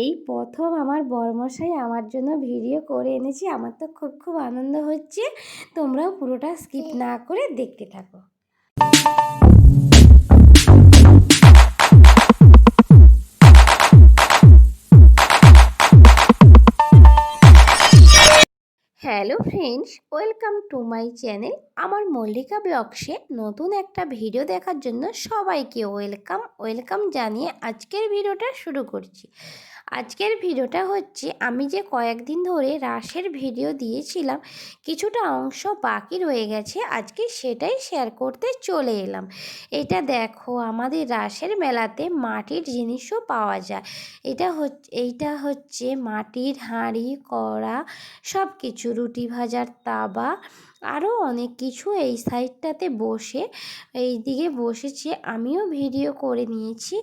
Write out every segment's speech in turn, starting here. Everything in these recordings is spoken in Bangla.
এই প্রথম আমার বরমশাই আমার জন্য ভিডিও করে এনেছে। আমার তো খুব আনন্দ হচ্ছে। তোমরাও পুরোটা স্কিপ না করে দেখতে থাকো। Hello friends, welcome to my channel. আমার মল্লিকা ব্লগসে নতুন একটা ভিডিও দেখার জন্য সবাইকে ওয়েলকাম জানিয়ে আজকের ভিডিওটা শুরু করছি। আজকের ভিডিওটা হচ্ছে আমি যে কয়েকদিন ধরে রাসের ভিডিও দিয়েছিলাম, কিছুটা অংশ বাকি রয়ে গেছে, আজকে সেটাই শেয়ার করতে চলে এলাম। এটা দেখো, আমাদের রাসের মেলাতে মাটির জিনিসও পাওয়া যায়। এইটা হচ্ছে মাটির হাঁড়ি, কড়া, সব কিছু, রুটি ভাজার তাওয়া, আরও অনেক কিছু। এই সাইডটাতে বসে, এই দিকে বসেছি, আমিও ভিডিও করে নিয়েছি।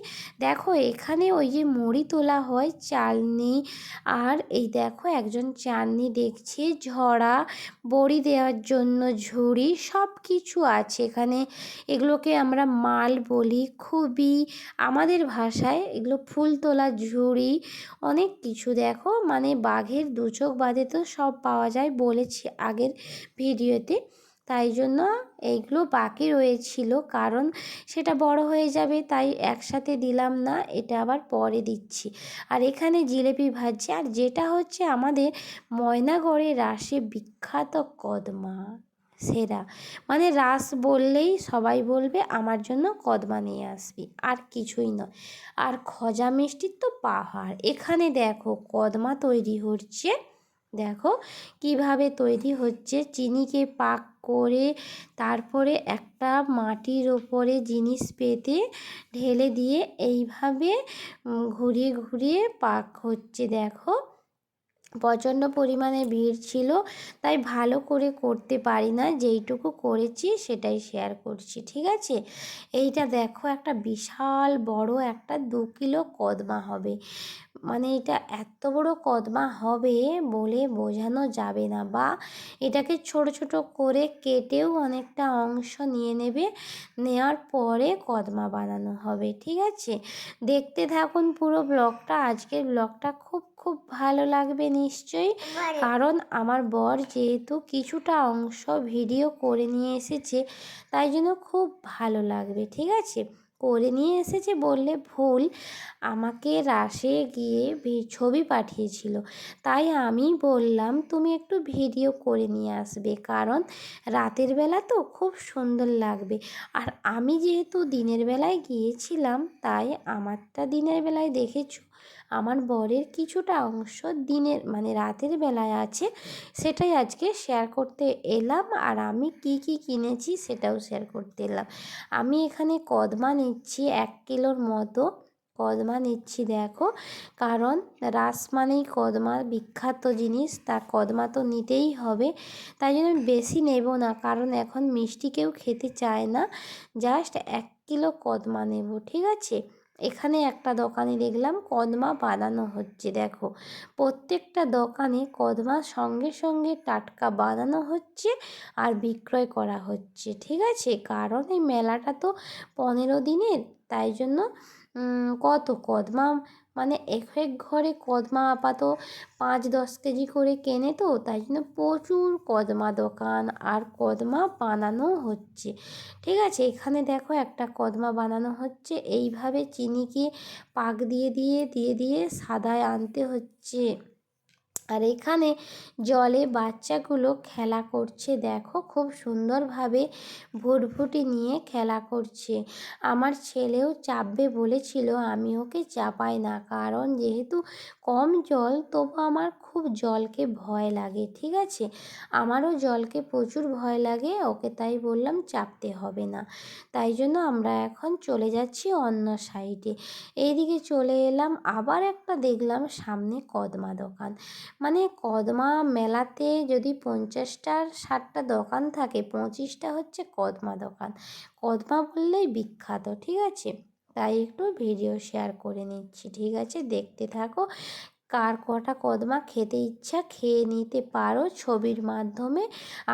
দেখো এখানে ওই যে মুড়ি তোলা হয়, চালনি, আর এই দেখো একজন চালনি দেখছি, ঝরা, বড়ি দেওয়ার জন্য ঝুড়ি, সব কিছু আছে এখানে। এগুলোকে আমরা মাল বলি, খুবই, আমাদের ভাষায় এগুলো ফুল তোলা ঝুড়ি, অনেক কিছু। দেখো মানে বাঘের দু চোখ বাঁধে তো সব পাওয়া যায় বলেছি আগের ভিডিওতে, তাই জন্য এইগুলো বাকি রয়েছিল, কারণ সেটা বড় হয়ে যাবে, তাই একসাথে দিলাম না, এটা আবার পরে দিচ্ছি। আর এখানে জিলেপি ভাজছে, আর যেটা হচ্ছে আমাদের ময়নাগড়ের রাসে বিখ্যাত কদমা, সেরা, মানে রাস বললেই সবাই বলবে আমার জন্য কদমা নিয়ে আসবি, আর কিছুই নয়। আর খজা মিষ্টির তো পাহাড়। এখানে দেখো কদমা তৈরি হচ্ছে, দেখো কিভাবে তৈরি হচ্ছে। চিনিকে পাক করে তারপরে একটা মাটির ওপরে জিনিস পেতে ঢেলে দিয়ে এইভাবে ঘুরিয়ে ঘুরিয়ে পাক হচ্ছে। দেখো প্রচণ্ড পরিমাণে ভিড় ছিল, তাই ভালো করে করতে পারি না, যেইটুকু করেছি সেটাই শেয়ার করছি, ঠিক আছে। এইটা দেখো একটা বিশাল বড় একটা 2 কিলো কদমা হবে, মানে এটা এত বড় কদমা হবে বলে বোঝানো যাবে না, বা এটাকে ছোট ছোট করে কেটেও অনেকটা অংশ নিয়ে নেবে, নেওয়ার পরে কদমা বানানো হবে, ঠিক আছে। দেখতে থাকুন পুরো ব্লগটা। আজকের ব্লগটা খুব ভালো লাগবে নিশ্চয়ই, কারণ আমার বর যেহেতু কিছুটা অংশ ভিডিও করে নিয়ে এসেছে, তাই জন্য খুব ভালো লাগবে, ঠিক আছে। করে নিয়ে এসেছে বললে ভুল, আমাকে রাসে গিয়ে ছবি পাঠিয়েছিল, তাই আমি বললাম তুমি একটু ভিডিও করে নিয়ে আসবে, কারণ রাতের বেলা তো খুব সুন্দর লাগবে। আর আমি যেহেতু দিনের বেলায় গিয়েছিলাম, তাই আমারটা দিনের বেলায় দেখেছো, আমার বরের কিছুটা অংশ দিনের মানে রাতের বেলায় আছে, সেটাই আজকে শেয়ার করতে এলাম। আর আমি কি কিনেছি সেটাও শেয়ার করতে এলাম। আমি এখানে কদমা নিচ্ছি 1 কিলোর মতো কদমা নিচ্ছি, দেখো, কারণ রাস মানেই কদমা, বিখ্যাত জিনিস, তা কদমা তো নিতেই হবে, তাই জন্য আমি বেশি নেব না, কারণ এখন মিষ্টি কেউ খেতে চায় না, জাস্ট 1 কিলো কদমা নেব, ঠিক আছে। এখানে একটা দোকানে দেখলাম কদমা বানানো হচ্ছে, দেখো প্রত্যেকটা দোকানে কদমা সঙ্গে সঙ্গে টাটকা বানানো হচ্ছে আর বিক্রয় করা হচ্ছে, ঠিক আছে। কারণ এই মেলাটা তো 15 দিনের, তাই জন্য কত কদমা, মানে এক এক ঘরে কদমা আপাতত 5-10 কেজি করে কেনে, তো তাই জন্য প্রচুর কদমা দোকান, আর কদমা বানানো হচ্ছে, ঠিক আছে। এখানে দেখো একটা কদমা বানানো হচ্ছে, এইভাবে চিনিকে পাক দিয়ে সাদায় আনতে হচ্ছে। আর এখানে জলে বাচ্চাগুলো খেলা করছে, দেখো খুব সুন্দরভাবে ভুটভুটি নিয়ে খেলা করছে। আমার ছেলেও চাপবে বলেছিল, আমি ওকে চাপাই না, কারণ যেহেতু কম জল, তবু আমার খুব জলকে ভয় লাগে, ঠিক আছে। আমারও জলকে প্রচুর ভয় লাগে, ওকে তাই বললাম চাপতে হবে না। তাই জন্য আমরা এখন চলে যাচ্ছি অন্য সাইডে। এইদিকে চলে এলাম, আবার একটা দেখলাম সামনে কদমা দোকান। মানে কদমা মেলাতে যদি 50-60টা দোকান থাকে, 25টা হচ্ছে কদমা দোকান। কদমা বললেই বিখ্যাত, ঠিক আছে, তাই একটু ভিডিও শেয়ার করে নিচ্ছি, ঠিক আছে, দেখতে থাকো। কার কটা কদমা খেতে ইচ্ছা খেয়ে নিতে পারো ছবির মাধ্যমে।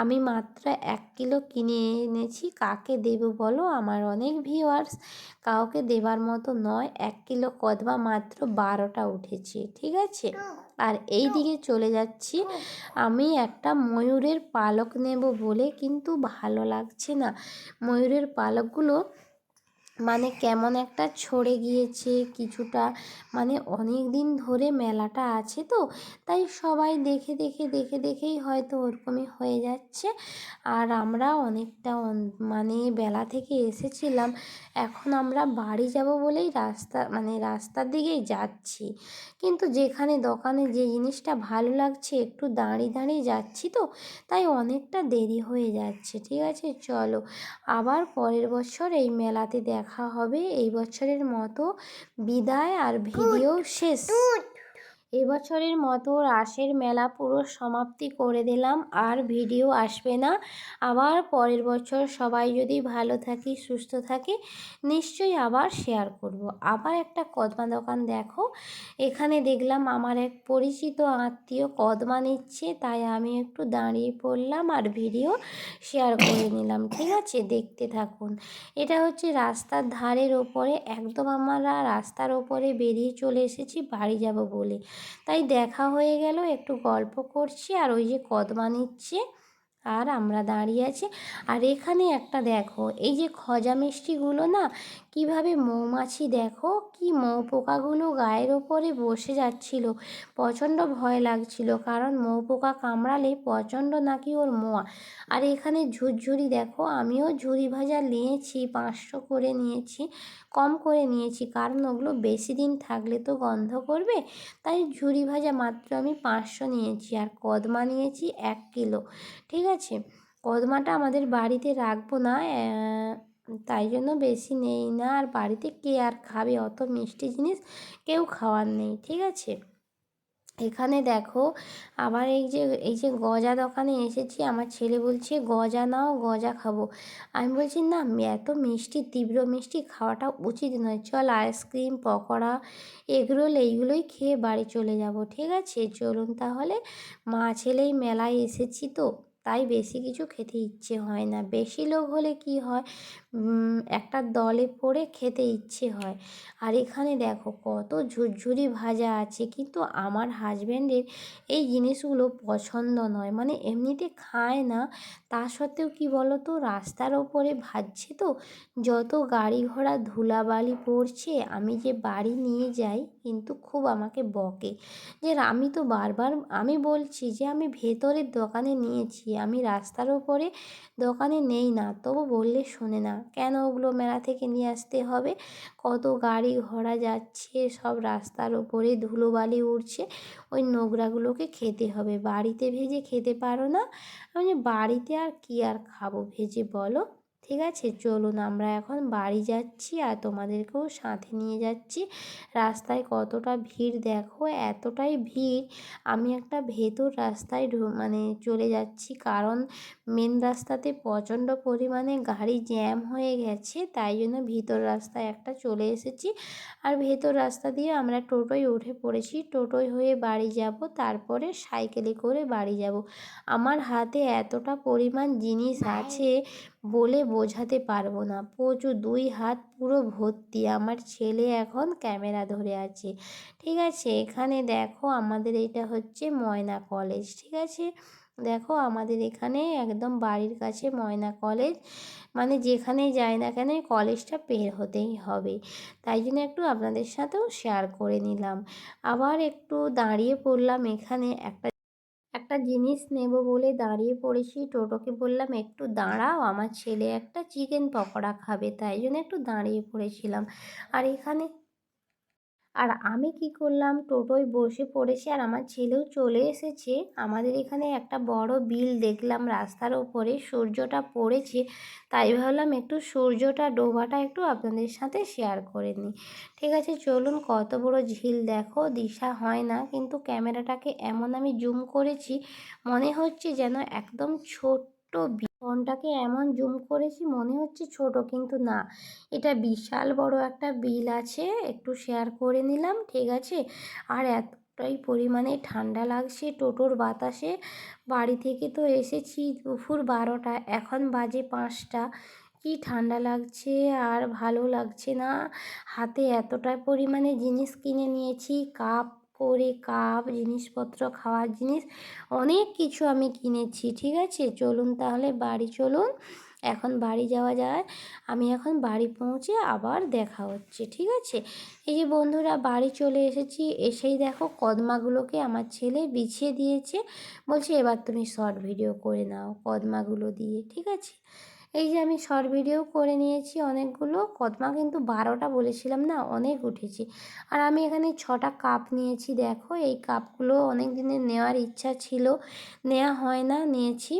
আমি মাত্র 1 কিলো কিনে এনেছি, কাকে দেব বলো? আমার অনেক ভিউয়ার্স, কাউকে দেবার মতো নয়। 1 কিলো কদমা মাত্র 12টা উঠেছে, ঠিক আছে। আর এই দিকে চলে যাচ্ছি, আমি একটা ময়ূরের পালক নেব বলে, কিন্তু ভালো লাগছে না। ময়ূরের পালকগুলো মানে কেমন একটা ছড়ে গিয়েছে কিছুটা, মানে অনেক দিন ধরে মেলাটা আছে তো, তাই সবাই দেখে দেখে দেখে দেখেই হয়তো ওরকমই হয়ে যাচ্ছে। আর আমরা অনেকটা মানে বেলা থেকে এসেছিলাম, এখন আমরা বাড়ি যাব বলেই রাস্তার দিকেই যাচ্ছি, কিন্তু যেখানে দোকানে যে জিনিসটা ভালো লাগছে একটু দাঁড়িয়ে দাঁড়িয়ে যাচ্ছি তো, তাই অনেকটা দেরি হয়ে যাচ্ছে। ঠিক আছে, চলো আবার পরের বছর এই মেলাতে দেখা হবে। এই বছরের মতো বিদায়, আর ভিডিও শেষ। এবছরের মতো রাসের মেলা পুরো সমাপ্তি করে দিলাম, আর ভিডিও আসবে না। আবার পরের বছর সবাই যদি ভালো থাকি সুস্থ থাকি নিশ্চয়ই আবার শেয়ার করব। আবার একটা কদমা দোকান দেখো, এখানে দেখলাম আমার এক পরিচিত আত্মীয় কদমা নিচ্ছে, তাই আমি একটু দাঁড়িয়ে পড়লাম আর ভিডিও শেয়ার করে নিলাম। ঠিক আছে, দেখতে থাকুন। এটা হচ্ছে রাস্তার ধারের ওপরে, একদম আমরা রাস্তার ওপরে বেরিয়ে চলে এসেছি বাড়ি যাব বলে, তাই দেখা হয়ে গেল, একটু গল্প করছি আর ওই যে কদমা নিচ্ছে আর আমরা দাঁড়িয়ে আছি। আর এখানে একটা দেখো, এই যে খজা মিষ্টিগুলো না, কিভাবে মৌমাছি দেখো কি মৌপোকাগুলো গায়ের ওপরে বসে যাচ্ছিল, প্রচণ্ড ভয় লাগছিল, কারণ মৌপোকা কামড়ালে প্রচণ্ড নাকি ওর মোয়া। আর এখানে ঝুরঝুরি দেখো, আমিও ঝুরি ভাজা নিয়েছি, 500 করে নিয়েছি, কম করে নিয়েছি, কারণ ওগুলো বেশি দিন থাকলে তো গন্ধ করবে, তাই ঝুরি ভাজা মাত্র আমি 500 নিয়েছি। আর কদমা নিয়েছি 1 কিলো। ঠিক আছে, কদমাটা আমাদের বাড়িতে রাখবো না, তাই জন্য বেশি নেই না। আর বাড়িতে কে আর খাবে অত মিষ্টি জিনিস, কেউ খাওয়ার নেই। ঠিক আছে, এখানে দেখো আবার এই যে গজা দোকানে এসেছি, আমার ছেলে বলছে গজা নাও, গজা খাবো। আমি বলছি না, এত মিষ্টি, তীব্র মিষ্টি খাওয়াটা উচিত নয়, চল আইসক্রিম পকোড়া এগরোল এইগুলোই খেয়ে বাড়ি চলে যাব। ঠিক আছে, চলুন তাহলে। মা ছেলেই মেলায় এসেছি তো, তাই বেশি কিছু খেতে ইচ্ছে হয় না। বেশি লোক হলে কি হয়, একটা দলে পড়ে খেতে ইচ্ছে হয়। আর এখানে দেখো কত ঝুরঝুরি ভাজা আছে, কিন্তু আমার হাজব্যান্ডের এই জিনিসগুলো পছন্দ নয়, মানে এমনিতে খায় না। তা সত্ত্বেও কি বলো তো, রাস্তার ওপরে ভাজছে তো, যত গাড়ি ঘোড়া ধুলাবালি পড়ছে, আমি যে বাড়ি নিয়ে যাই কিন্তু খুব আমাকে বকে, যে আমি তো বারবার আমি বলছি যে আমি ভেতরের দোকানে নিয়েছি, আমি রাস্তার ওপরে দোকানে নেই না, তবু বললে শোনে না। কেন ওগুলো মেলা থেকে নিয়ে আসতে হবে? কত গাড়ি ঘোড়া যাচ্ছে, সব রাস্তার ওপরে ধুলোবালি উড়ছে, ওই নোংরাগুলোকে খেতে হবে, বাড়িতে ভেজে খেতে পারো না? আমি বাড়িতে আর কি আর খাবো ভেজে বলো? ঠিক আছে, চলুন আমরা এখন বাড়ি যাচ্ছি, আর তোমাদেরকেও সাথে নিয়ে যাচ্ছি। রাস্তায় কতটা ভিড় দেখো, এতটাই ভিড়, আমি একটা ভেতর রাস্তায় মানে চলে যাচ্ছি, কারণ মেন রাস্তাতে প্রচণ্ড পরিমাণে গাড়ি জ্যাম হয়ে গেছে, তাই জন্য ভিতর রাস্তায় একটা চলে এসেছি। আর ভেতর রাস্তা দিয়ে আমরা টোটোয় উঠে পড়েছি, টোটোয় হয়ে বাড়ি যাব, তারপরে সাইকেলে করে বাড়ি যাব। আমার হাতে এতটা পরিমাণ জিনিস আছে বলে বোঝাতে পারবো না, প্রচুর, 2 হাত পুরো ভর্তি। আমার ছেলে এখন ক্যামেরা ধরে আছে। ঠিক আছে, এখানে দেখো আমাদের এটা হচ্ছে ময়না কলেজ। ঠিক আছে, দেখো আমাদের এখানে একদম বাড়ির কাছে ময়না কলেজ, মানে যেখানেই যাই না কেন এই কলেজটা পের হতেই হবে, তাই জন্য একটু আপনাদের সাথেও শেয়ার করে নিলাম। আবার একটু দাঁড়িয়ে পড়লাম এখানে, একটা একটা জিনিস নেব বলে দাঁড়িয়ে পড়েছি, টোটোকে বললাম একটু দাঁড়াও, আমার ছেলে একটা চিকেন পকোড়া খাবে, তাই জন্য একটু দাঁড়িয়ে পড়েছিলাম। আর এখানে আর আমি কি করলাম, টোটোয় বসে পড়েছি, আর আমার ছেলেও চলে এসেছে। আমাদের এখানে একটা বড় বিল দেখলাম রাস্তার ওপরে, সূর্যটা পড়েছে, তাই ভাবলাম একটু সূর্যটা ডোবাটা একটু আপনাদের সাথে শেয়ার করে নিই। ঠিক আছে, চলুন। কত বড় ঝিল দেখো, দিশা হয় না, কিন্তু ক্যামেরাটাকে এমন আমি জুম করেছি, মনে হচ্ছে যেন একদম ছোট্ট, ফোনটাকে এমন জুম করেছি মনে হচ্ছে ছোট, কিন্তু না, এটা বিশাল বড় একটা বিল আছে, একটু শেয়ার করে নিলাম। ঠিক আছে, আর এতটাই পরিমাণে ঠান্ডা লাগছে টোটোর বাতাসে। বাড়ি থেকে তো এসেছি দুপুর 12টা, এখন বাজে 5টা। কি ঠান্ডা লাগছে আর ভালো লাগছে না। হাতে এতটাই পরিমাণে জিনিস কিনে নিয়েছি, কাপ জিনিসপত্র, খাওয়ার জিনিস অনেক কিছু আমি কিনেছি। ঠিক আছে, চলুন তাহলে বাড়ি চলুন, এখন বাড়ি যাওয়া যায়। আমি এখন বাড়ি পৌঁছে আবার দেখা হচ্ছে। ঠিক আছে, এই যে বন্ধুরা বাড়ি চলে এসেছি। এসেই দেখো কদমাগুলোকে আমার ছেলে বিছিয়ে দিয়েছে, বলছে এবার তুমি শর্ট ভিডিও করে নাও কদমাগুলো দিয়ে। ঠিক আছে, এই যে আমি শর্ট ভিডিও করে নিয়েছি অনেকগুলো কদমা, কিন্তু 12টা বলেছিলাম না, অনেক উঠেছি। আর আমি এখানে 6টা কাপ নিয়েছি। দেখো এই কাপগুলো অনেক দিনের নেওয়ার ইচ্ছা ছিল, নেওয়া হয় না, নিয়েছি।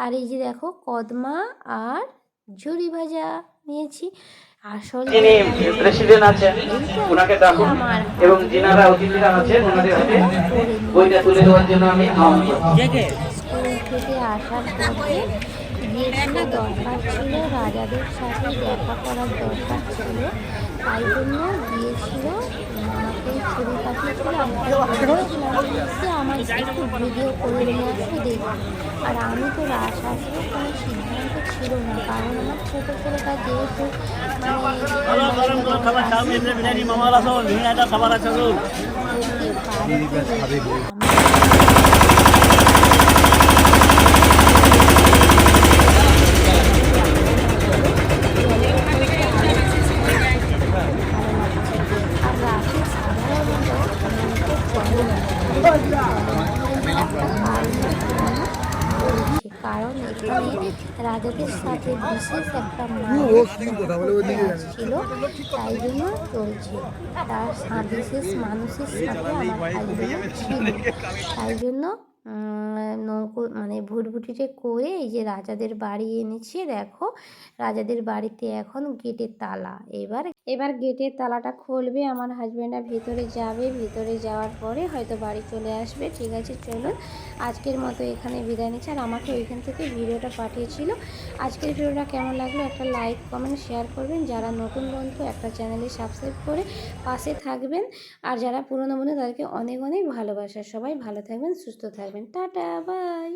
আর এই যে দেখো কদমা আর ঝুরি ভাজা নিয়েছি। আসল যিনি প্রেসিডেন্ট আছেন ওনাকে ডাকুন এবং যিনারা অতিথিরা আছেন ওনাদের হাতে বইটা তুলে দেওয়ার জন্য আমি আহ্বান করছি। স্কুল থেকে আসার পরে গিয়েছিল, দরকার ছিল, রাজাদের সাথে দেখা করার দরকার ছিল, তাই জন্য গিয়েছিল। আমাকে ছবি পাঠিয়েছিল, আমার একটু ভিডিও করে নিয়ে আসতে দেখি। আর আমি তো রাজশাহীর কোনো সিদ্ধান্ত ছিল না, কারণ আমার ছোটো ছেলেটা যেহেতু কারণ এখানে রাজাদের সাথে বিশেষ একটা ছিল, তাই জন্য চলছে। তার বিশেষ মানুষের সাথে আমার হাজবেন্ড ছিল, তাই জন্য নৌকো মানে ভুটভুটিতে করে এই যে রাজাদের বাড়ি এনেছি। দেখো রাজাদের বাড়িতে এখন গেটের তালা, এবার গেটের তালাটা খুলবে, আমার হাজব্যান্ডরা ভেতরে যাবে, ভেতরে যাওয়ার পরে হয়তো বাড়ি চলে আসবে। ঠিক আছে, চলুন আজকের মতো এখানে বিদায় নিচ্ছি। আর আমাকে ওইখান থেকে ভিডিওটা পাঠিয়েছিল। আজকের ভিডিওটা কেমন লাগলো একটা লাইক কমেন্ট শেয়ার করবেন। যারা নতুন বন্ধু একটা চ্যানেলে সাবস্ক্রাইব করে পাশে থাকবেন, আর যারা পুরনো বন্ধু তাদেরকে অনেক অনেক ভালোবাসা। সবাই ভালো থাকবেন, সুস্থ থাকবেন, টাটা বাই।